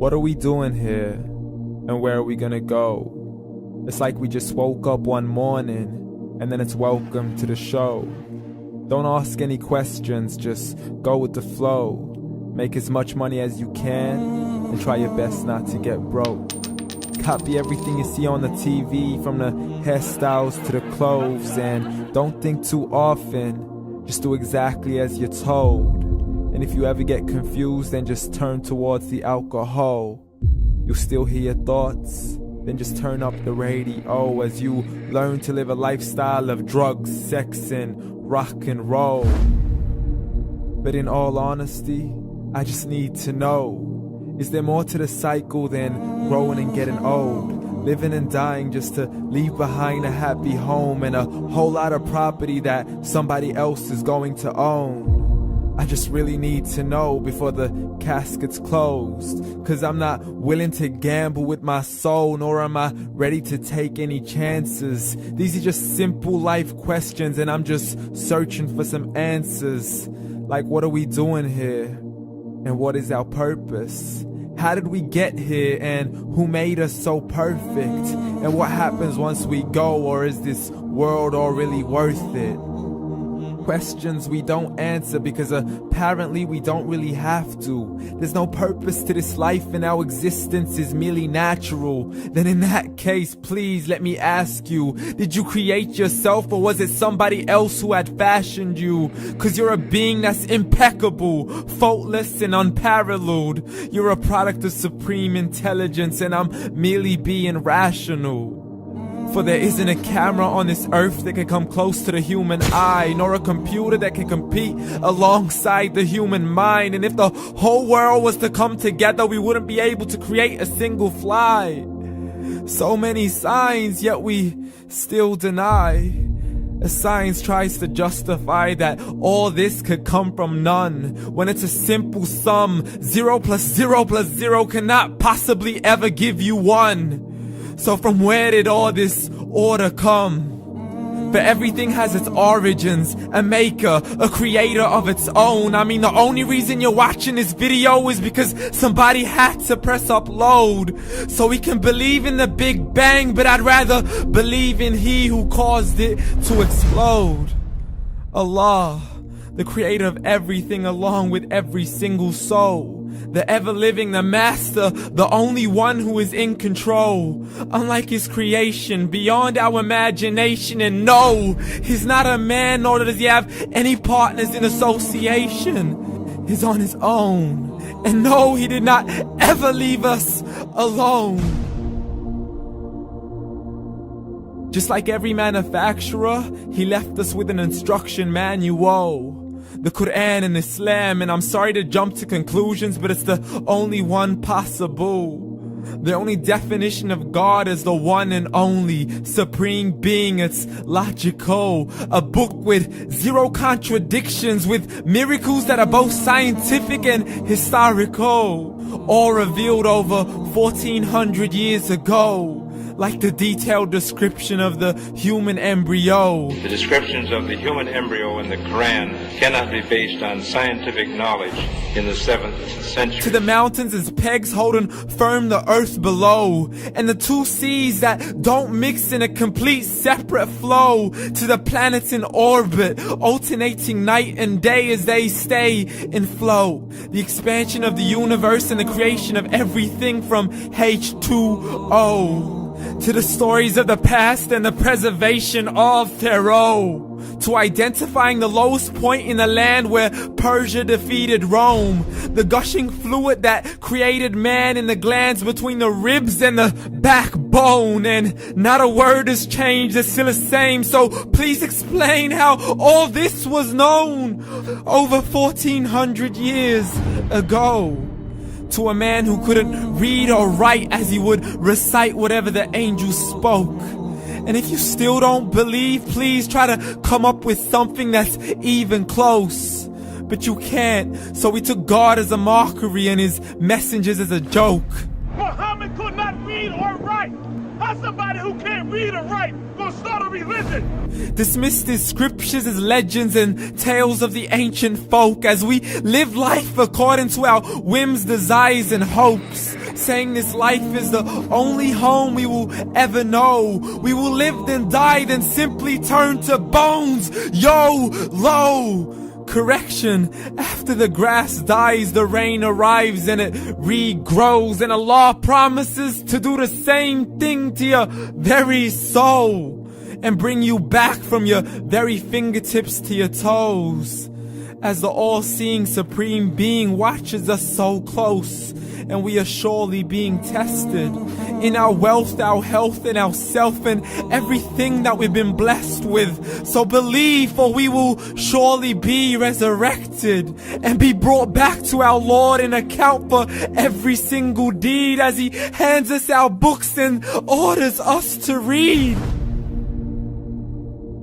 What are we doing here? And where are we gonna go? It's like we just woke up one morning, and then it's welcome to the show. Don't ask any questions, just go with the flow. Make as much money as you can, and try your best not to get broke. Copy everything you see on the TV, from the hairstyles to the clothes, and don't think too often, just do exactly as you're told. And if you ever get confused, then just turn towards the alcohol. You'll still hear your thoughts, then just turn up the radio as you learn to live a lifestyle of drugs, sex, and rock and roll. But in all honesty, I just need to know, is there more to the cycle than growing and getting old? Living and dying just to leave behind a happy home and a whole lot of property that somebody else is going to own. I just really need to know before the casket's closed, 'cause I'm not willing to gamble with my soul, nor am I ready to take any chances. These are just simple life questions, and I'm just searching for some answers. Like, what are we doing here? And what is our purpose? How did we get here, and who made us so perfect? And what happens once we go, or is this world all really worth it? Questions we don't answer because apparently we don't really have to. There's no purpose to this life and our existence is merely natural. Then in that case, please let me ask you, did you create yourself, or was it somebody else who had fashioned you? 'Cause you're a being that's impeccable, faultless and unparalleled. You're a product of supreme intelligence, and I'm merely being rational. For there isn't a camera on this earth that can come close to the human eye, nor a computer that can compete alongside the human mind. And if the whole world was to come together, we wouldn't be able to create a single fly. So many signs, yet we still deny. As science tries to justify that all this could come from none, when it's a simple sum. 0 plus 0 plus 0 cannot possibly ever give you 1. So from where did all this order come? For everything has its origins, a maker, a creator of its own. I mean, the only reason you're watching this video is because somebody had to press upload. So we can believe in the Big Bang, but I'd rather believe in He who caused it to explode. Allah, the creator of everything along with every single soul. The ever-living, the master, the only one who is in control. Unlike his creation, beyond our imagination. And no, he's not a man, nor does he have any partners in association. He's on his own. And no, he did not ever leave us alone. Just like every manufacturer, he left us with an instruction manual. The Qur'an and Islam, and I'm sorry to jump to conclusions, but it's the only one possible. The only definition of God is the one and only supreme being. It's logical. A book with 0 contradictions, with miracles that are both scientific and historical, all revealed over 1400 years ago. Like the detailed description of the human embryo. The descriptions of the human embryo in the Quran cannot be based on scientific knowledge in the 7th century. To the mountains as pegs holding firm the earth below, and the 2 seas that don't mix in a complete separate flow. To the planets in orbit, alternating night and day as they stay in flow. The expansion of the universe and the creation of everything from H2O. To the stories of the past and the preservation of Pharaoh. To identifying the lowest point in the land where Persia defeated Rome. The gushing fluid that created man in the glands between the ribs and the backbone. And not a word has changed, it's still the same. So please explain how all this was known over 1400 years ago. To a man who couldn't read or write, as he would recite whatever the angels spoke. And if you still don't believe, please try to come up with something that's even close. But you can't, so we took God as a mockery and his messengers as a joke. Muhammad could not read or write. How somebody who can't read or write gonna start a religion? Dismissed his scriptures as legends and tales of the ancient folk, as we live life according to our whims, desires, and hopes. saying this life is the only home we will ever know. We will live then die, then simply turn to bones. YOLO! Correction, after the grass dies, the rain arrives and it regrows, and Allah promises to do the same thing to your very soul and bring you back from your very fingertips to your toes, as the all-seeing supreme being watches us so close, and we are surely being tested in our wealth, our health, and our self, and everything that we've been blessed with. So believe, for we will surely be resurrected and be brought back to our Lord and account for every single deed, as He hands us our books and orders us to read.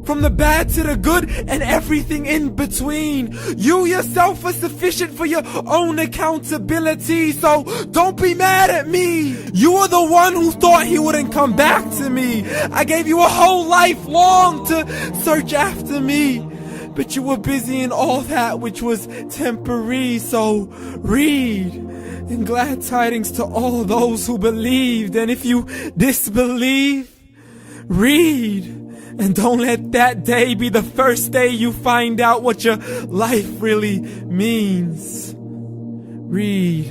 From the bad to the good and everything in between. You yourself are sufficient for your own accountability, so don't be mad at me. You are the one who thought He wouldn't come back to me. I gave you a whole life long to search after me, but you were busy in all that which was temporary. So read, and glad tidings to all those who believed. And if you disbelieve, read. And don't let that day be the first day you find out what your life really means. Read.